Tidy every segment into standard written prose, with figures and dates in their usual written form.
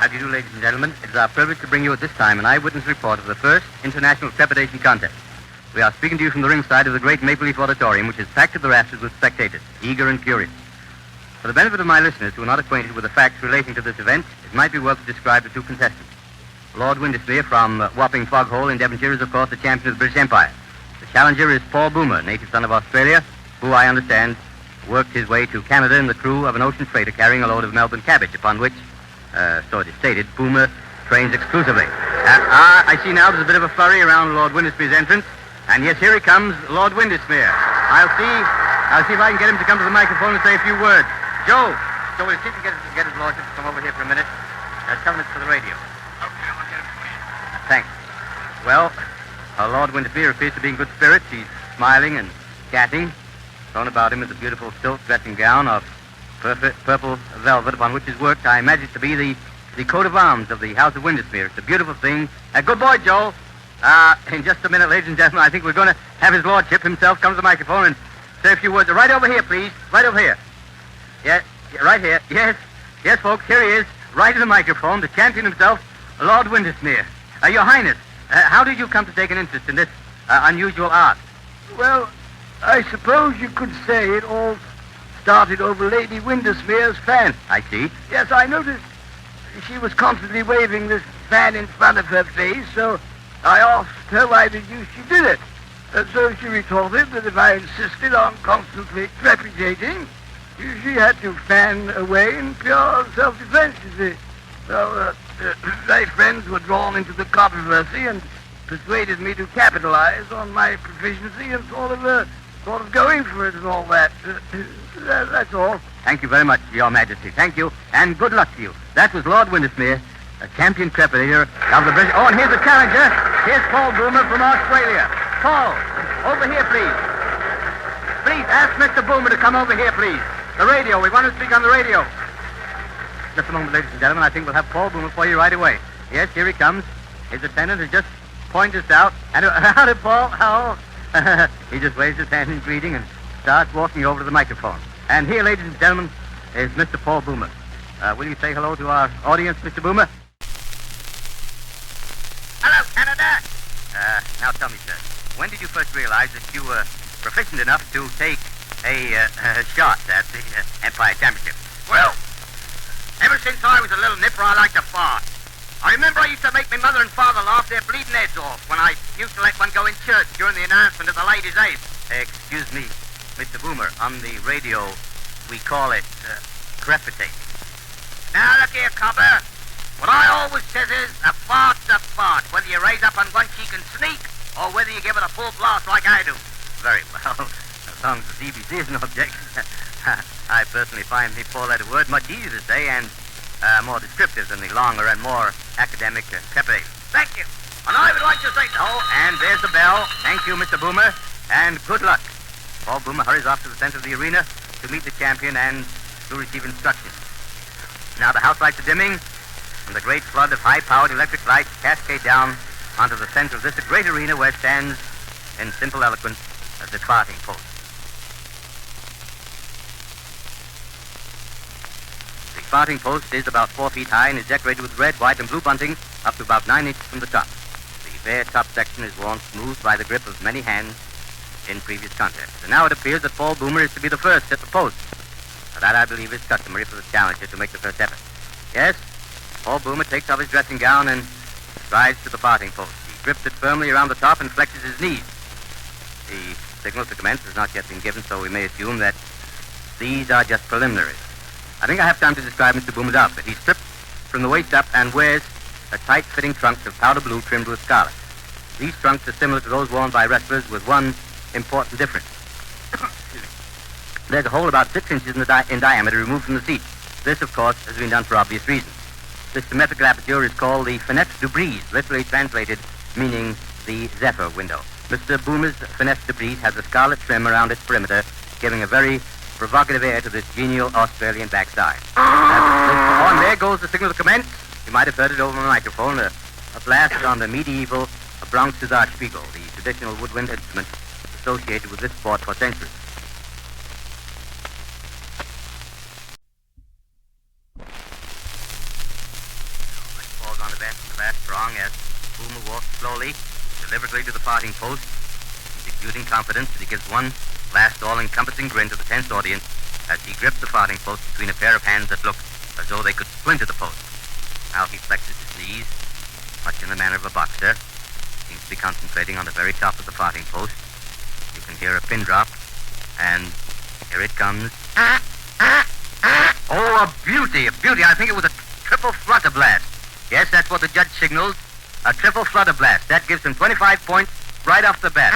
do you do, ladies and gentlemen? It is our privilege to bring you at this time an eyewitness report of the first International Crepitation Contest. We are speaking to you from the ringside of the great Maple Leaf Auditorium, which is packed to the rafters with spectators, eager and curious. For the benefit of my listeners who are not acquainted with the facts relating to this event, it might be well to describe the two contestants. Lord Windermere from Wapping Foghole in Devonshire is, of course, the champion of the British Empire. The challenger is Paul Boomer, native son of Australia, who, I understand, worked his way to Canada in the crew of an ocean freighter carrying a load of Melbourne cabbage, upon which, so it is stated, Boomer trains exclusively. I see now there's a bit of a flurry around Lord Windermere's entrance. And yes, here he comes, Lord Windermere. I'll see if I can get him to come to the microphone and say a few words. Joe, will you see if you can get his lordship to come over here for a minute? Tell him it's for the radio. Okay, I'll get it for you. Thanks. Well, Lord Windermere appears to be in good spirits. He's smiling and chatting. Thrown about him is a beautiful silk dressing gown of purple velvet upon which is worked, I imagine it to be the coat of arms of the House of Windermere. It's a beautiful thing. Good boy, Joel. In just a minute, ladies and gentlemen, I think we're going to have his lordship himself come to the microphone and say a few words. Right over here, please. Right over here. Yeah, right here. Yes, folks, here he is, right in the microphone, the champion himself, Lord Windermere. Your Highness, how did you come to take an interest in this unusual art? Well, I suppose you could say it all started over Lady Windermere's fan. I see. Yes, I noticed she was constantly waving this fan in front of her face, so I asked her why the deuce she did it. So she retorted that if I insisted on constantly crepitating, she had to fan away in pure self-defense, you see. So my friends were drawn into the controversy and persuaded me to capitalize on my proficiency and sort of going for it and all that. That's all. Thank you very much, Your Majesty. Thank you, and good luck to you. That was Lord Windermere, a champion crepitator of the British... Oh, and here's the challenger. Here's Paul Boomer from Australia. Paul, over here, please. Please, ask Mr. Boomer to come over here, please. The radio. We want to speak on the radio. Just a moment, ladies and gentlemen. I think we'll have Paul Boomer for you right away. Yes, here he comes. His attendant has just pointed us out. And how did Paul? How? He just waves his hand in greeting and starts walking over to the microphone. And here, ladies and gentlemen, is Mr. Paul Boomer. Will you say hello to our audience, Mr. Boomer? Hello, Canada. Now tell me, sir, when did you first realize that you were proficient enough to take a shot at the Empire Championship? Well, ever since I was a little nipper, I liked to fart. I remember I used to make my mother and father laugh their bleeding heads off when I used to let one go in church during the announcement of the ladies' aid. Excuse me, Mr. Boomer. On the radio, we call it crepitation. Now, look here, cobber. What I always says is, a fart's a fart, whether you raise up on one cheek and sneak, or whether you give it a full blast like I do. Very well. As long as the CBC is no objection. I personally find the four-letter word much easier to say and more descriptive than the longer and more academic crepitation. Thank you. And I would like to say... Oh, and there's the bell. Thank you, Mr. Boomer, and good luck. Paul Boomer hurries off to the center of the arena to meet the champion and to receive instructions. Now the house lights are dimming, and the great flood of high-powered electric lights cascade down onto the center of this great arena where stands, in simple eloquence, the farting post. The farting post is about 4 feet high and is decorated with red, white, and blue bunting up to about 9 inches from the top. The bare top section is worn smooth by the grip of many hands in previous contests. And now it appears that Paul Boomer is to be the first at the post. That, I believe, is customary for the challenger to make the first effort. Yes, Paul Boomer takes off his dressing gown and strides to the farting post. He grips it firmly around the top and flexes his knees. The signal to commence has not yet been given, so we may assume that these are just preliminaries. I think I have time to describe Mr. Boomer's outfit. He's stripped from the waist up and wears a tight-fitting trunks of powder blue trimmed with scarlet. These trunks are similar to those worn by wrestlers with one important difference. There's a hole about 6 inches in diameter removed from the seat. This, of course, has been done for obvious reasons. This symmetrical aperture is called the fenêtre de brise, literally translated meaning the zephyr window. Mr. Boomer's fenêtre de brise has a scarlet trim around its perimeter, giving a very provocative air to this genial Australian backside. And there goes the signal to commence. You might have heard it over the microphone, a blast on the medieval Bronx's Archspiegel, the traditional woodwind instrument associated with this sport for centuries. slowly, deliberately to the farthing post, exuding confidence that he gives one last all-encompassing grin to the tense audience as he grips the farthing post between a pair of hands that look as though they could splinter the post. Now he flexes his knees, much in the manner of a boxer. Seems to be concentrating on the very top of the farthing post. You can hear a pin drop, and here it comes. Oh, a beauty, a beauty. I think it was a triple flutter blast. Yes, that's what the judge signals. A triple flutter blast. That gives him 25 points right off the bat.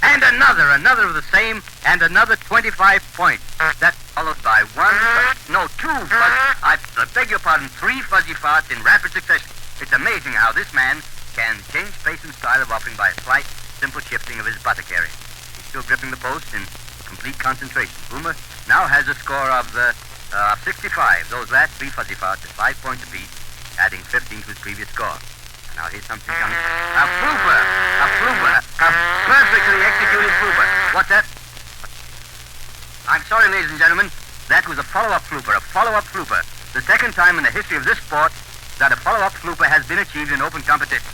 And another of the same, and another 25 points. That's followed by I beg your pardon, 3 fuzzy farts in rapid succession. It's amazing how this man can change pace and style of offering by a slight, simple shifting of his buttock area. He's still gripping the post in complete concentration. Boomer now has a score of 65. Those last 3 fuzzy farts are 5 points apiece, adding 15 to his previous score. And now here's something coming. A flooper, a perfectly executed flooper. What's that? I'm sorry, ladies and gentlemen. That was a follow-up flooper. The second time in the history of this sport that a follow-up flooper has been achieved in open competition.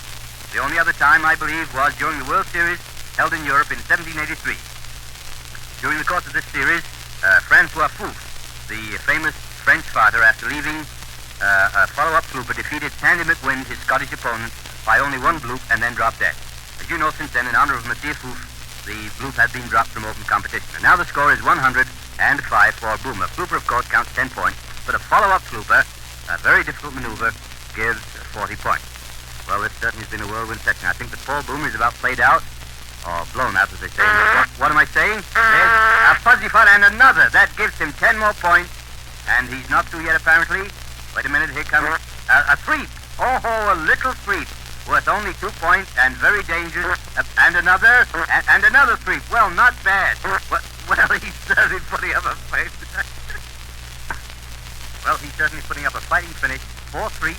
The only other time, I believe, was during the World Series held in Europe in 1783. During the course of this series, Francois Fouf, the famous French farter, after leaving a follow-up flooper, defeated Sandy McWin, his Scottish opponent, by only 1 bloop and then dropped dead. As you know, since then, in honor of Monsieur Fouf, the bloop has been dropped from open competition. And now the score is 105 for Boomer. Flooper, of course, counts 10 points, but a follow-up flooper, a very difficult maneuver, gives 40 points. Well, this certainly has been a whirlwind session. I think that Paul Boomer is about played out, or blown out, as they say. What am I saying? There's a fuzzy fart and another. That gives him 10 more points, and he's not through yet, apparently. Wait a minute, here comes a sweep. Oh, a little sweep, worth only 2 points and very dangerous. And another sweep. Well, not bad. Well, he's certainly putting up a fight. Well, he's certainly putting up a fighting finish. 4-3,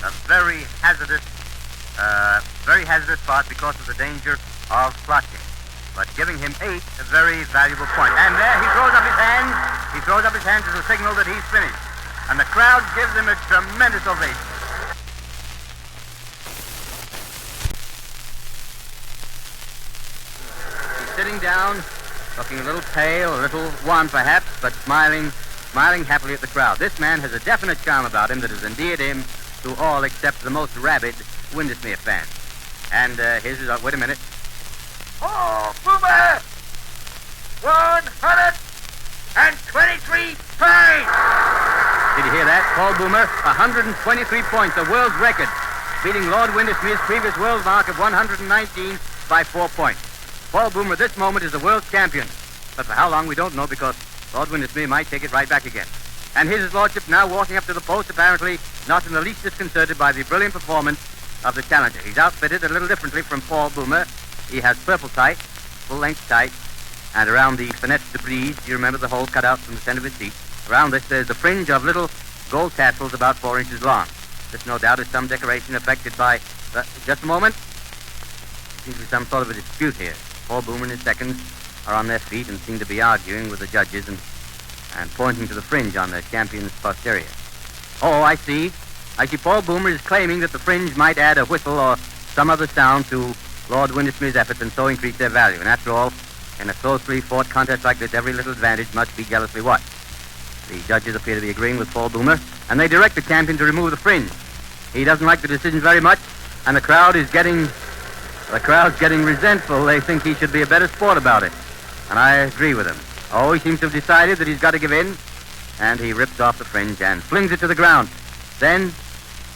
a very hazardous part because of the danger of plotting. But giving him 8, a very valuable point. And there he throws up his hands. He throws up his hands as a signal that he's finished. And the crowd gives him a tremendous ovation. He's sitting down, looking a little pale, a little wan perhaps, but smiling happily at the crowd. This man has a definite charm about him that has endeared him to all except the most rabid Windesmere fans. And here's his... wait a minute. Oh, Boomer! 123 points! Did you hear that? Paul Boomer, 123 points, a world record, beating Lord Windesmere's previous world mark of 119 by 4 points. Paul Boomer, at this moment, is the world champion. But for how long, we don't know, because Lord Windesmere might take it right back again. And here's his lordship now walking up to the post, apparently not in the least disconcerted by the brilliant performance of the challenger. He's outfitted a little differently from Paul Boomer. He has purple tights, full-length tights, and around the fenêtre de brise, you remember the hole cut out from the center of his seat. Around this, there's a fringe of little gold tassels about 4 inches long. This, no doubt, is some decoration affected by... just a moment. There seems to be some sort of a dispute here. Paul Boomer and his seconds are on their feet and seem to be arguing with the judges and pointing to the fringe on the champion's posterior. Oh, I see. Paul Boomer is claiming that the fringe might add a whistle or some other sound to Lord Windesmere's efforts and so increase their value. And after all, in a closely fought contest like this, every little advantage must be jealously watched. The judges appear to be agreeing with Paul Boomer, and they direct the champion to remove the fringe. He doesn't like the decision very much, and the crowd's getting resentful. They think he should be a better sport about it. And I agree with him. Oh, he seems to have decided that he's got to give in, and he rips off the fringe and flings it to the ground. Then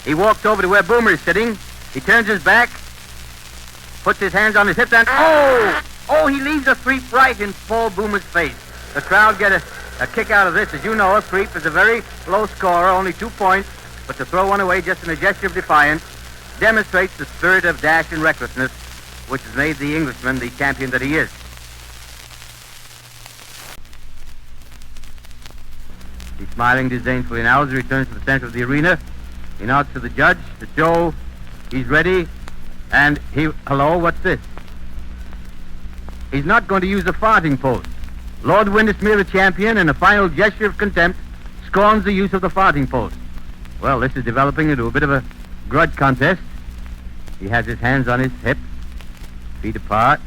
he walks over to where Boomer is sitting. He turns his back, puts his hands on his hips, and he leaves a sweep right in Paul Boomer's face. The crowd get a kick out of this. As you know, a sweep is a very low scorer, only 2 points, but to throw one away just in a gesture of defiance demonstrates the spirit of dash and recklessness which has made the Englishman the champion that he is. He's smiling disdainfully now as he returns to the center of the arena. He nods to the judge to show he's ready, and hello, what's this? He's not going to use the farthing post. Lord Windesmere, the champion, in a final gesture of contempt, scorns the use of the farthing post. Well, this is developing into a bit of a grudge contest. He has his hands on his hips, feet apart,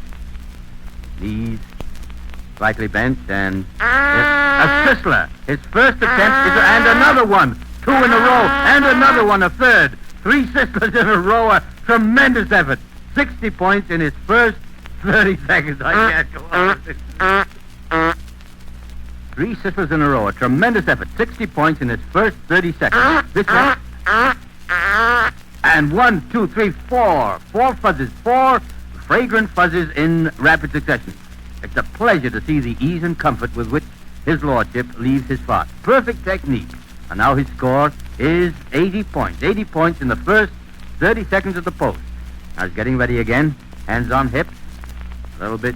knees slightly bent, and a Sisler. His first attempt is, and another one. 2 in a row, and another one, a third. 3 Sislers in a row, a tremendous effort. 60 points in his first 30 seconds. I can't go on with this. 3 Sislers in a row, a tremendous effort. 60 points in his first 30 seconds. This one. And 1, 2, 3, 4. 4 fuzzes. 4 fragrant fuzzes in rapid succession. It's a pleasure to see the ease and comfort with which his lordship leaves his fart. Perfect technique. And now his score is 80 points. 80 points in the first 30 seconds of the post. Now he's getting ready again. Hands on hips. A little bit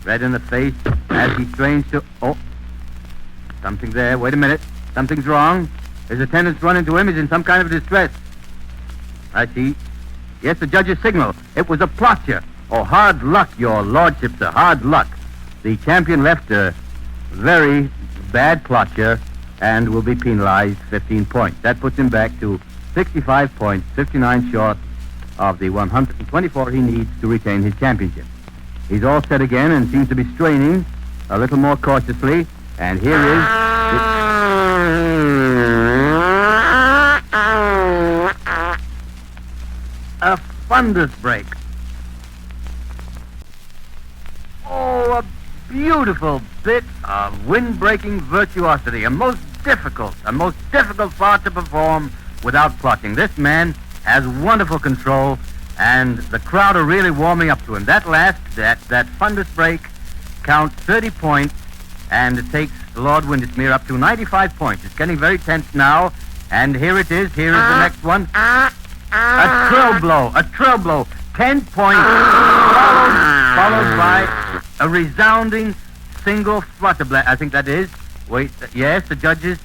red in the face as he strains to... Oh, something there. Wait a minute. Something's wrong. His attendants run into him. He's in some kind of distress. I see. Yes, the judge's signal. It was a plotcher. Oh, hard luck, your lordship, sir. Hard luck. The champion left a very bad plotcher and will be penalized 15 points. That puts him back to 65 points, 59 short of the 124 he needs to retain his championship. He's all set again and seems to be straining a little more cautiously. And here is... a thunderous break. Oh, a beautiful bit of wind-breaking virtuosity. A most difficult part to perform without plotting. This man has wonderful control, and the crowd are really warming up to him. That thunderous break counts 30 points, and it takes Lord Windesmere up to 95 points. It's getting very tense now, and here it is. Here is the next one. A trill blow. 10 points, followed by a resounding single flutter blast. I think that is. Wait, yes, the judges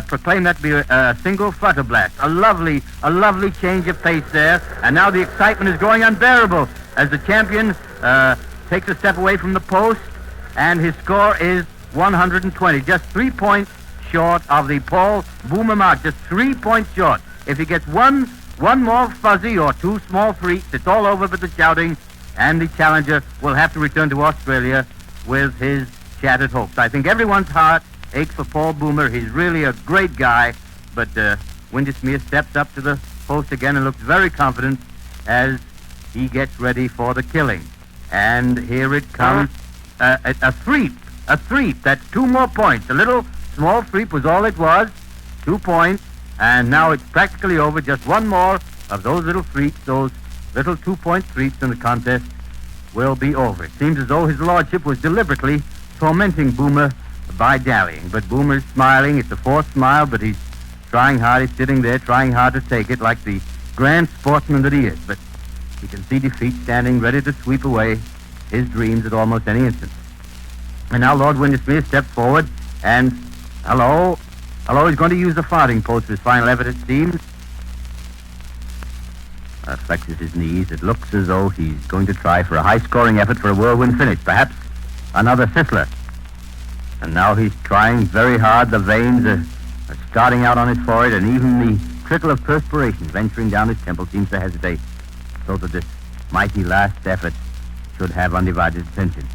proclaim that to be a single flutter blast. A lovely change of pace there. And now the excitement is growing unbearable as the champion takes a step away from the post, and his score is 120. Just 3 points short of the Paul Boomer mark. Just 3 points short. If he gets one more fuzzy or 2 small freaks, it's all over but the shouting, and the challenger will have to return to Australia with his shattered hopes. I think everyone's heart aches for Paul Boomer. He's really a great guy, but Windesmere steps up to the post again and looks very confident as he gets ready for the killing. And here it comes. A threep. That's 2 more points. A little small threep was all it was. 2 points. And now it's practically over. Just 1 more of those little threeps, those little 2-point threeps, and the contest will be over. It seems as though his lordship was deliberately tormenting Boomer by dallying. But Boomer's smiling. It's a forced smile, but he's trying hard. He's sitting there trying hard to take it like the grand sportsman that he is. But he can see defeat standing ready to sweep away his dreams at almost any instant. And now Lord Windesmere steps forward and... Hello, he's going to use the farthing post for his final effort, it seems. Flexes his knees. It looks as though he's going to try for a high-scoring effort for a whirlwind finish. Perhaps another Sisler. And now he's trying very hard. The veins are starting out on his forehead, and even the trickle of perspiration venturing down his temple seems to hesitate, so that this mighty last effort should have undivided attention.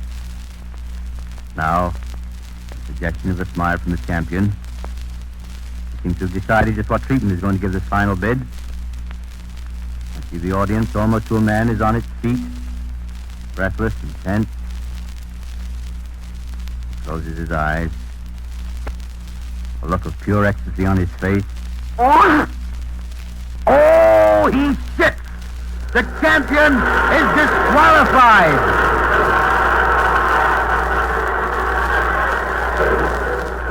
Now, a suggestion of a smile from the champion. He seems to have decided just what treatment he's going to give this final bid. I see the audience, almost to a man, is on its feet, breathless and tense. He closes his eyes. A look of pure ecstasy on his face. Oh, he shits! The champion is disqualified!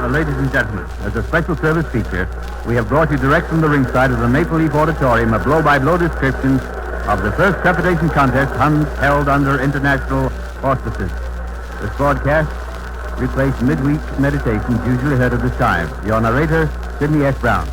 Ladies and gentlemen, as a special service feature, we have brought you direct from the ringside of the Maple Leaf Auditorium a blow-by-blow description of the first Crepitation contest held under international auspices. This broadcast replaced midweek meditations usually heard at this time. Your narrator, Sidney S. Brown.